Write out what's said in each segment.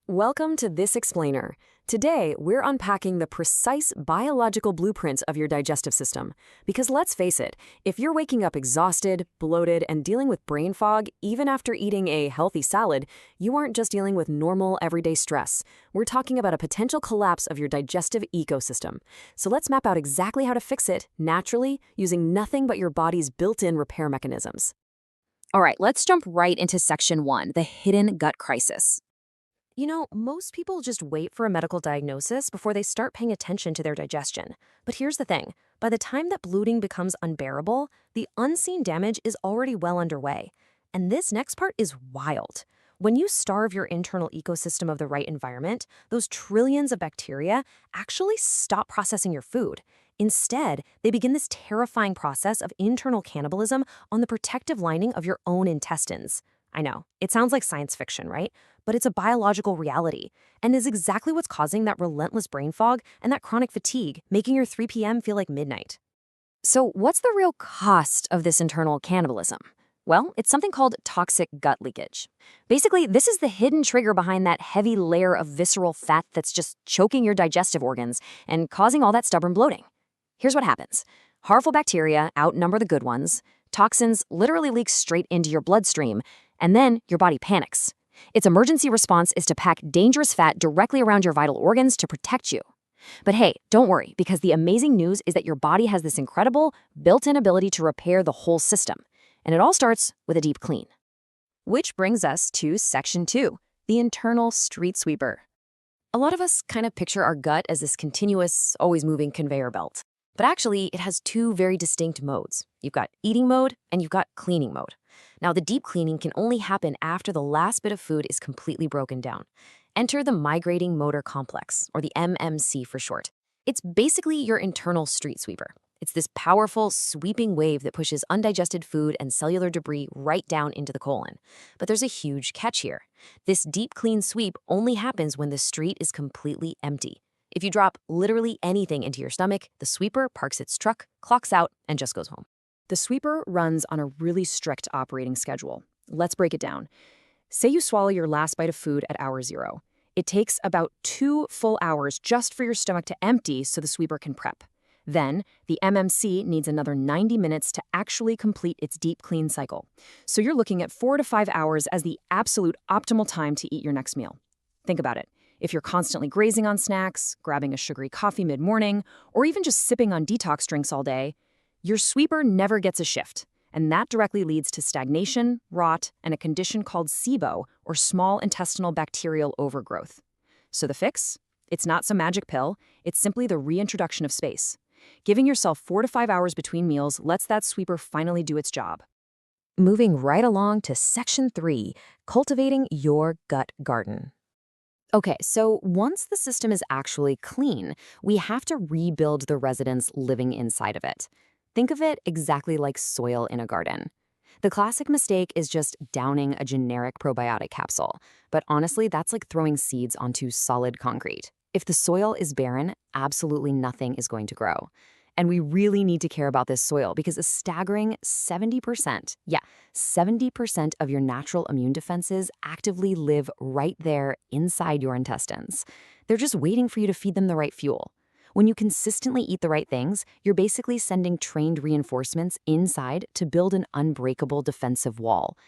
Welcome to This Explainer. Today, we're unpacking the precise biological blueprint of your digestive system. Because let's face it, if you're waking up exhausted, bloated, and dealing with brain fog, even after eating a healthy salad, you aren't just dealing with normal, everyday stress. We're talking about a potential collapse of your digestive ecosystem. So let's map out exactly how to fix it, naturally, using nothing but your body's built-in repair mechanisms. All right, let's jump right into section 1, the hidden gut crisis. Most people just wait for a medical diagnosis before they start paying attention to their digestion. But here's the thing. By the time that bloating becomes unbearable, the unseen damage is already well underway. And this next part is wild. When you starve your internal ecosystem of the right environment, those trillions of bacteria actually stop processing your food. Instead, they begin this terrifying process of internal cannibalism on the protective lining of your own intestines. I know, it sounds like science fiction, right? But it's a biological reality, and is exactly what's causing that relentless brain fog and that chronic fatigue, making your 3 p.m. feel like midnight. So what's the real cost of this internal cannibalism? Well, it's something called toxic gut leakage. Basically, this is the hidden trigger behind that heavy layer of visceral fat that's just choking your digestive organs and causing all that stubborn bloating. Here's what happens. Harmful bacteria outnumber the good ones. Toxins literally leak straight into your bloodstream, and then your body panics. Its emergency response is to pack dangerous fat directly around your vital organs to protect you. But hey, don't worry, because the amazing news is that your body has this incredible, built-in ability to repair the whole system. And it all starts with a deep clean. Which brings us to section 2, the internal street sweeper. A lot of us kind of picture our gut as this continuous, always moving conveyor belt. But actually, it has two very distinct modes. You've got eating mode and you've got cleaning mode. Now, the deep cleaning can only happen after the last bit of food is completely broken down. Enter the migrating motor complex, or the MMC for short. It's basically your internal street sweeper. It's this powerful, sweeping wave that pushes undigested food and cellular debris right down into the colon. But there's a huge catch here. This deep clean sweep only happens when the street is completely empty. If you drop literally anything into your stomach, the sweeper parks its truck, clocks out, and just goes home. The sweeper runs on a really strict operating schedule. Let's break it down. Say you swallow your last bite of food at hour 0. It takes about 2 full hours just for your stomach to empty so the sweeper can prep. Then, the MMC needs another 90 minutes to actually complete its deep clean cycle. So you're looking at 4 to 5 hours as the absolute optimal time to eat your next meal. Think about it. If you're constantly grazing on snacks, grabbing a sugary coffee mid-morning, or even just sipping on detox drinks all day, your sweeper never gets a shift, and that directly leads to stagnation, rot, and a condition called SIBO, or small intestinal bacterial overgrowth. So the fix? It's not some magic pill, it's simply the reintroduction of space. Giving yourself 4 to 5 hours between meals lets that sweeper finally do its job. Moving right along to section 3, cultivating your gut garden. Okay, so once the system is actually clean, we have to rebuild the residents living inside of it. Think of it exactly like soil in a garden. The classic mistake is just downing a generic probiotic capsule, but honestly, that's like throwing seeds onto solid concrete. If the soil is barren, absolutely nothing is going to grow. And we really need to care about this soil because a staggering 70%, 70% of your natural immune defenses actively live right there inside your intestines. They're just waiting for you to feed them the right fuel. When you consistently eat the right things, you're basically sending trained reinforcements inside to build an unbreakable defensive wall.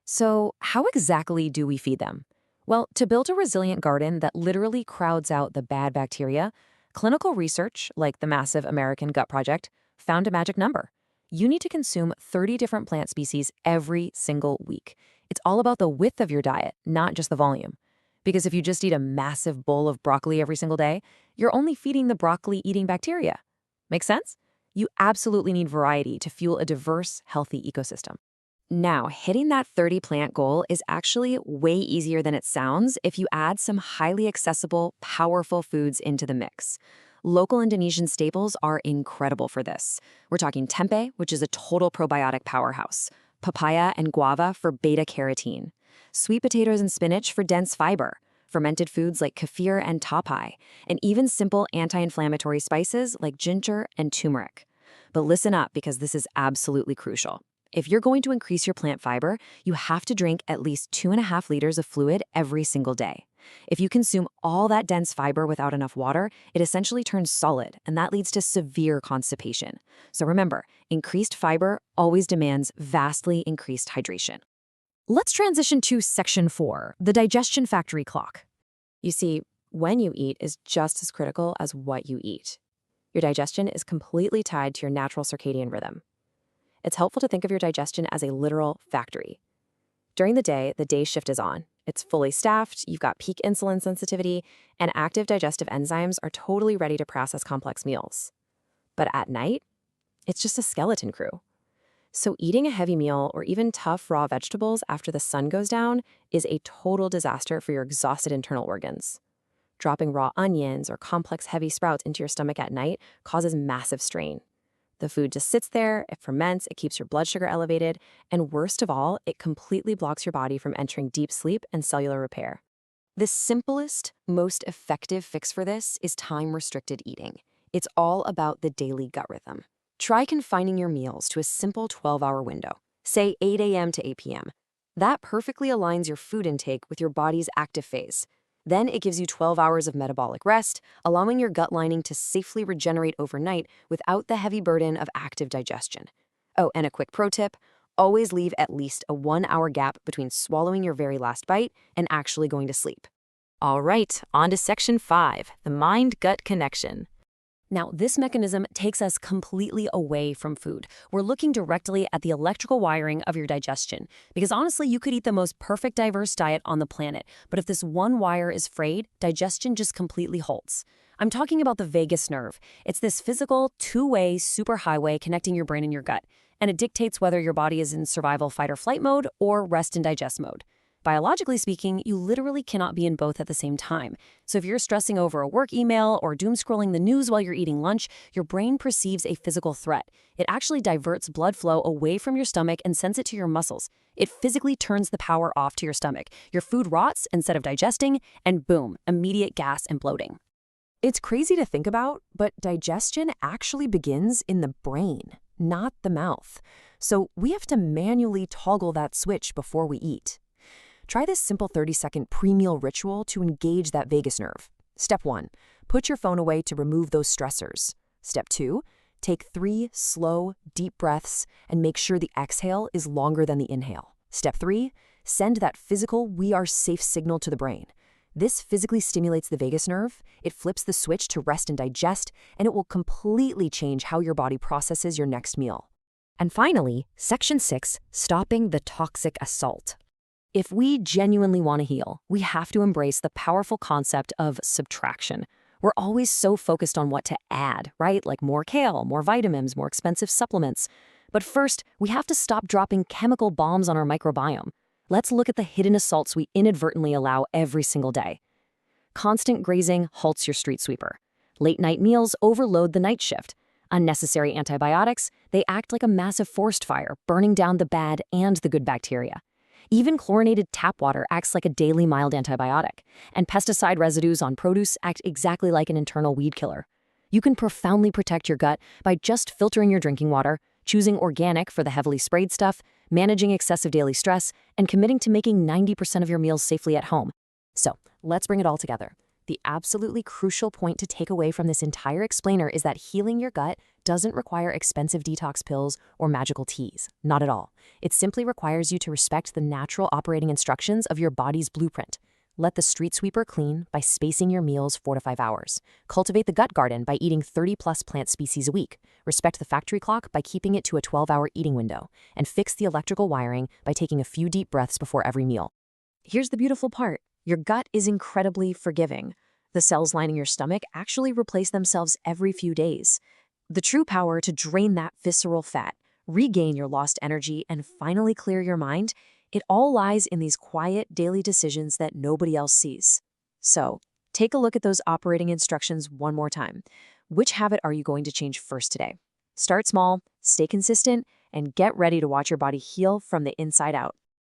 So how exactly do we feed them? Well, to build a resilient garden that literally crowds out the bad bacteria, clinical research, like the massive American Gut Project, found a magic number. You need to consume 30 different plant species every single week. It's all about the width of your diet, not just the volume. Because if you just eat a massive bowl of broccoli every single day, you're only feeding the broccoli-eating bacteria. Make sense? You absolutely need variety to fuel a diverse, healthy ecosystem. Now, hitting that 30-plant goal is actually way easier than it sounds if you add some highly accessible, powerful foods into the mix. Local Indonesian staples are incredible for this. We're talking tempeh, which is a total probiotic powerhouse, papaya and guava for beta-carotene, sweet potatoes and spinach for dense fiber, fermented foods like kefir and tapai, and even simple anti-inflammatory spices like ginger and turmeric. But listen up, because this is absolutely crucial. If you're going to increase your plant fiber, you have to drink at least 2.5 liters of fluid every single day. If you consume all that dense fiber without enough water, it essentially turns solid, and that leads to severe constipation. So remember, increased fiber always demands vastly increased hydration. Let's transition to section 4, the digestion factory clock. You see, when you eat is just as critical as what you eat. Your digestion is completely tied to your natural circadian rhythm. It's helpful to think of your digestion as a literal factory. During the day shift is on. It's fully staffed, you've got peak insulin sensitivity, and active digestive enzymes are totally ready to process complex meals. But at night, it's just a skeleton crew. So eating a heavy meal or even tough raw vegetables after the sun goes down is a total disaster for your exhausted internal organs. Dropping raw onions or complex heavy sprouts into your stomach at night causes massive strain. The food just sits there, it ferments, it keeps your blood sugar elevated, and worst of all, it completely blocks your body from entering deep sleep and cellular repair. The simplest, most effective fix for this is time-restricted eating. It's all about the daily gut rhythm. Try confining your meals to a simple 12-hour window, say 8 a.m. to 8 p.m. That perfectly aligns your food intake with your body's active phase. Then it gives you 12 hours of metabolic rest, allowing your gut lining to safely regenerate overnight without the heavy burden of active digestion. Oh, and a quick pro tip, always leave at least a 1-hour gap between swallowing your very last bite and actually going to sleep. All right, on to section 5, the mind-gut connection. Now, this mechanism takes us completely away from food. We're looking directly at the electrical wiring of your digestion, because honestly, you could eat the most perfect diverse diet on the planet, but if this one wire is frayed, digestion just completely halts. I'm talking about the vagus nerve. It's this physical, two-way superhighway connecting your brain and your gut, and it dictates whether your body is in survival fight or flight mode or rest and digest mode. Biologically speaking, you literally cannot be in both at the same time. So if you're stressing over a work email or doom scrolling the news while you're eating lunch, your brain perceives a physical threat. It actually diverts blood flow away from your stomach and sends it to your muscles. It physically turns the power off to your stomach. Your food rots instead of digesting, and boom, immediate gas and bloating. It's crazy to think about, but digestion actually begins in the brain, not the mouth. So we have to manually toggle that switch before we eat. Try this simple 30-second pre-meal ritual to engage that vagus nerve. Step 1, put your phone away to remove those stressors. Step 2, take 3 slow, deep breaths and make sure the exhale is longer than the inhale. Step 3, send that physical "we are safe" signal to the brain. This physically stimulates the vagus nerve, it flips the switch to rest and digest, and it will completely change how your body processes your next meal. And finally, section 6, stopping the toxic assault. If we genuinely want to heal, we have to embrace the powerful concept of subtraction. We're always so focused on what to add, right? Like more kale, more vitamins, more expensive supplements. But first, we have to stop dropping chemical bombs on our microbiome. Let's look at the hidden assaults we inadvertently allow every single day. Constant grazing halts your street sweeper. Late-night meals overload the night shift. Unnecessary antibiotics, they act like a massive forest fire, burning down the bad and the good bacteria. Even chlorinated tap water acts like a daily mild antibiotic, and pesticide residues on produce act exactly like an internal weed killer. You can profoundly protect your gut by just filtering your drinking water, choosing organic for the heavily sprayed stuff, managing excessive daily stress, and committing to making 90% of your meals safely at home. So, let's bring it all together. The absolutely crucial point to take away from this entire explainer is that healing your gut doesn't require expensive detox pills or magical teas. Not at all. It simply requires you to respect the natural operating instructions of your body's blueprint. Let the street sweeper clean by spacing your meals 4 to 5 hours. Cultivate the gut garden by eating 30+ plant species a week. Respect the factory clock by keeping it to a 12-hour eating window. And fix the electrical wiring by taking a few deep breaths before every meal. Here's the beautiful part. Your gut is incredibly forgiving. The cells lining your stomach actually replace themselves every few days. The true power to drain that visceral fat, regain your lost energy, and finally clear your mind, it all lies in these quiet daily decisions that nobody else sees. So, take a look at those operating instructions one more time. Which habit are you going to change first today? Start small, stay consistent, and get ready to watch your body heal from the inside out.